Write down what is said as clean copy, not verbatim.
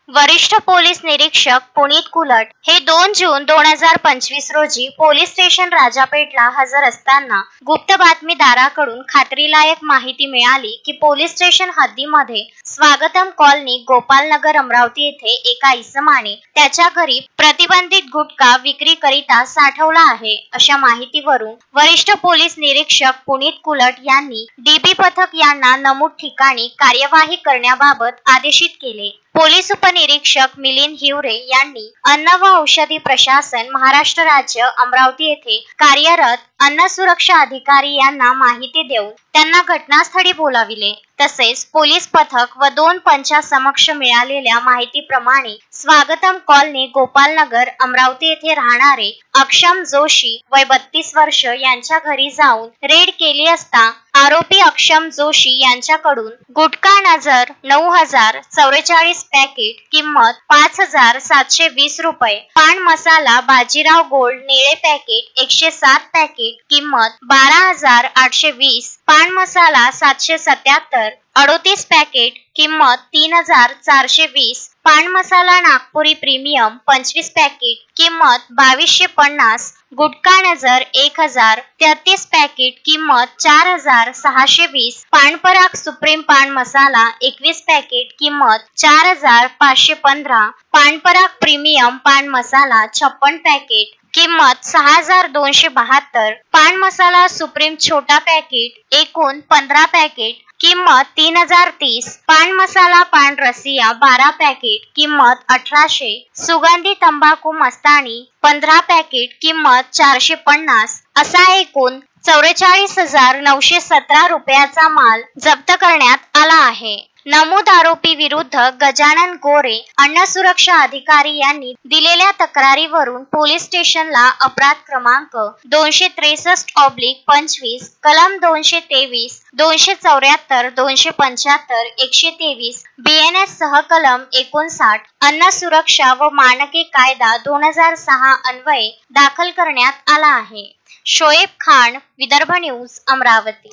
वरिष्ठ पोलीस निरीक्षक पुनीत कुलट हे 2 जून 2025 रोजी पोलीस स्टेशन राजापेठला हजर असताना गुप्त बातमीदाराकडून खात्रीलायक माहिती मिळाली की पोलीस स्टेशन हद्दीमध्ये स्वागतम कॉलनी गोपालनगर अमरावती येथे एका इसमाने त्याच्या घरी प्रतिबंधित गुटखा विक्रीकरिता साठवला आहे अशा माहितीवरून वरिष्ठ पोलीस निरीक्षक पुनीत कुलट यांनी डीबी पथक यांना नमूद ठिकाणी कार्यवाही करण्याबाबत आदेशित केले। पोलीस उपनिरीक्षक मिलिंद हिवरे यांनी अन्न व औषधी प्रशासन महाराष्ट्र राज्य अमरावती येथे कार्यरत अन्न सुरक्षा अधिकारी यांना माहिती देऊन त्यांना घटनास्थळी बोलाविले। तसेच पोलीस पथक व 2 पंचासमक्ष मिळालेल्या माहितीप्रमाणे स्वागतम कॉलनी गोपालनगर अमरावती येथे राहणारे अक्षम जोशी वय 32 वर्ष यांच्या घरी जाऊन रेड केली असता आरोपी अक्षम जोशी यांच्याकडून गुटखा नजर 9044 पॅकेट किंमत 5720 रुपये, पान मसाला बाजीराव गोल्ड निळे पॅकेट 107 पॅकेट किंमत 12820, पान मसाला 777 38 पॅकेट किंमत 3420, पान मसाला नागपुरी प्रीमियम 25 पॅकेट किंमत 2250, गुटखा नजर 1033 पॅकेट किंमत 4620, पान पराग सुप्रीम पान मसाला 21 पॅकेट किंमत 4515, पान पराग प्रीमियम पान मसाला 56 पॅकेट किंमत 6272, पान मसाला सुप्रीम छोटा पॅकेट एकूण 15 पॅकेट किंमत 3030, पान मसाला पान रसिया 12 पॅकेट किंमत 1800, सुगंधी तंबाखू मस्तानी 15 पॅकेट किंमत 450 असा एकूण 44,917 रुपयाचा माल जप्त करण्यात आला आहे। नमूद आरोपी विरुद्ध गजानन गोरे अन्न सुरक्षा अधिकारी यांनी दिलेल्या तक्रारीवरून पोलीस स्टेशनला अपराध क्रमांक 263/25 कलम 223, 274, 275, 123 BNS सह कलम 59 अन्न सुरक्षा व मानके कायदा 2006 अन्वये दाखल करण्यात आला आहे। शोएब खान, विदर्भ न्यूज, अमरावती।